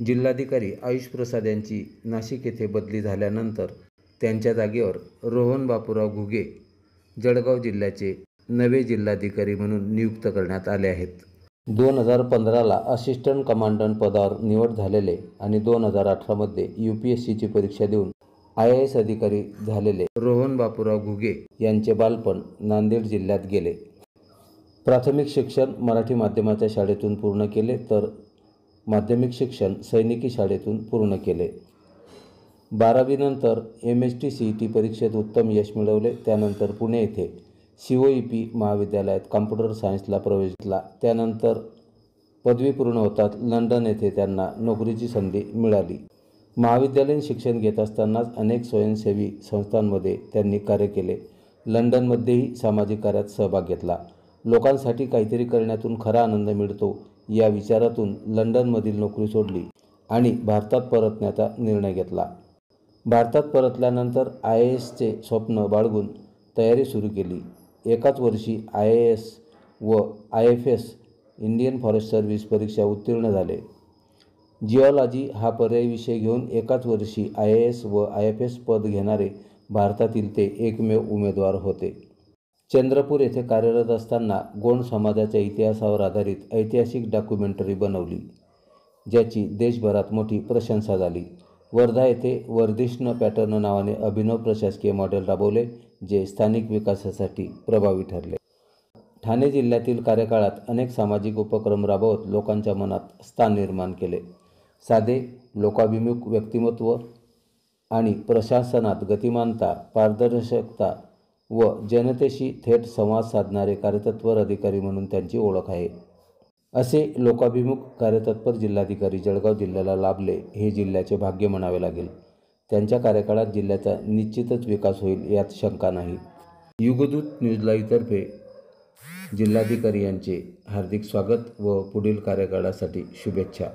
जिल्हाधिकारी आयुष प्रसाद यांची नाशिक येथे बदली झाल्यानंतर त्यांच्या जागेवर रोहन बापूराव घुगे जळगाव जिल्ह्याचे नवे जिल्हाधिकारी म्हणून नियुक्त करण्यात आले आहेत. 2015ला असिस्टंट कमांडंट पदावर निवड झालेले आणि 2018मध्ये UPSCची परीक्षा देऊन IAS अधिकारी झालेले रोहन बापूराव घुगे यांचे बालपण नांदेड जिल्ह्यात गेले. प्राथमिक शिक्षण मराठी माध्यमाच्या शाळेतून पूर्ण केले तर माध्यमिक शिक्षण सैनिकी शाळेतून पूर्ण केले. 12वी नंतर MST CET परीक्षेत उत्तम यश मिळवले. त्यानंतर पुणे येथे COEP महाविद्यालयात कॉम्प्युटर सायन्सला प्रवेश घेतला. त्यानंतर पदवी पूर्ण होताच लंडन येथे त्यांना नोकरीची संधी मिळाली. महाविद्यालयीन शिक्षण घेत असतानाच अनेक स्वयंसेवी संस्थांमध्ये त्यांनी कार्य केले. लंडनमध्येही सामाजिक कार्यात सहभाग घेतला. लोकांसाठी काहीतरी करण्यातून खरा आनंद मिळतो या विचारातून लंडनमधील नोकरी सोडली आणि भारतात परतण्याचा निर्णय घेतला. भारतात परतल्यानंतर IASचे स्वप्न बाळगून तयारी सुरू केली. एकाच वर्षी IAS व IFS इंडियन फॉरेस्ट सर्व्हिस परीक्षा उत्तीर्ण झाले. जिओलॉजी हा पर्यायी विषय घेऊन एकाच वर्षी IAS व IFS पद घेणारे भारतातील ते एकमेव उमेदवार होते. चंद्रपूर येथे कार्यरत असताना गोंड समाजाच्या इतिहासावर आधारित ऐतिहासिक डॉक्युमेंटरी बनवली, ज्याची देशभरात मोठी प्रशंसा झाली. वर्धा येथे वर्धिष्णू पॅटर्न नावाने अभिनव प्रशासकीय मॉडेल राबवले, जे स्थानिक विकासासाठी प्रभावी ठरले. ठाणे जिल्ह्यातील कार्यकाळात अनेक सामाजिक उपक्रम राबवत लोकांच्या मनात स्थान निर्माण केले. साधे, लोकाभिमुख व्यक्तिमत्व आणि प्रशासनात गतिमानता, पारदर्शकता व जनतेशी थेट संवाद साधणारे कार्यतत्पर अधिकारी म्हणून त्यांची ओळख आहे. असे लोकाभिमुख कार्यतत्पर जिल्हाधिकारी जळगाव जिल्ह्याला लाभले हे जिल्ह्याचे भाग्य म्हणावे लागेल. त्यांच्या कार्यकाळात जिल्ह्याचा निश्चितच विकास होईल यात शंका नाही. युगदूत न्यूज लाईव्हतर्फे जिल्हाधिकारी यांचे हार्दिक स्वागत व पुढील कार्यकाळासाठी शुभेच्छा.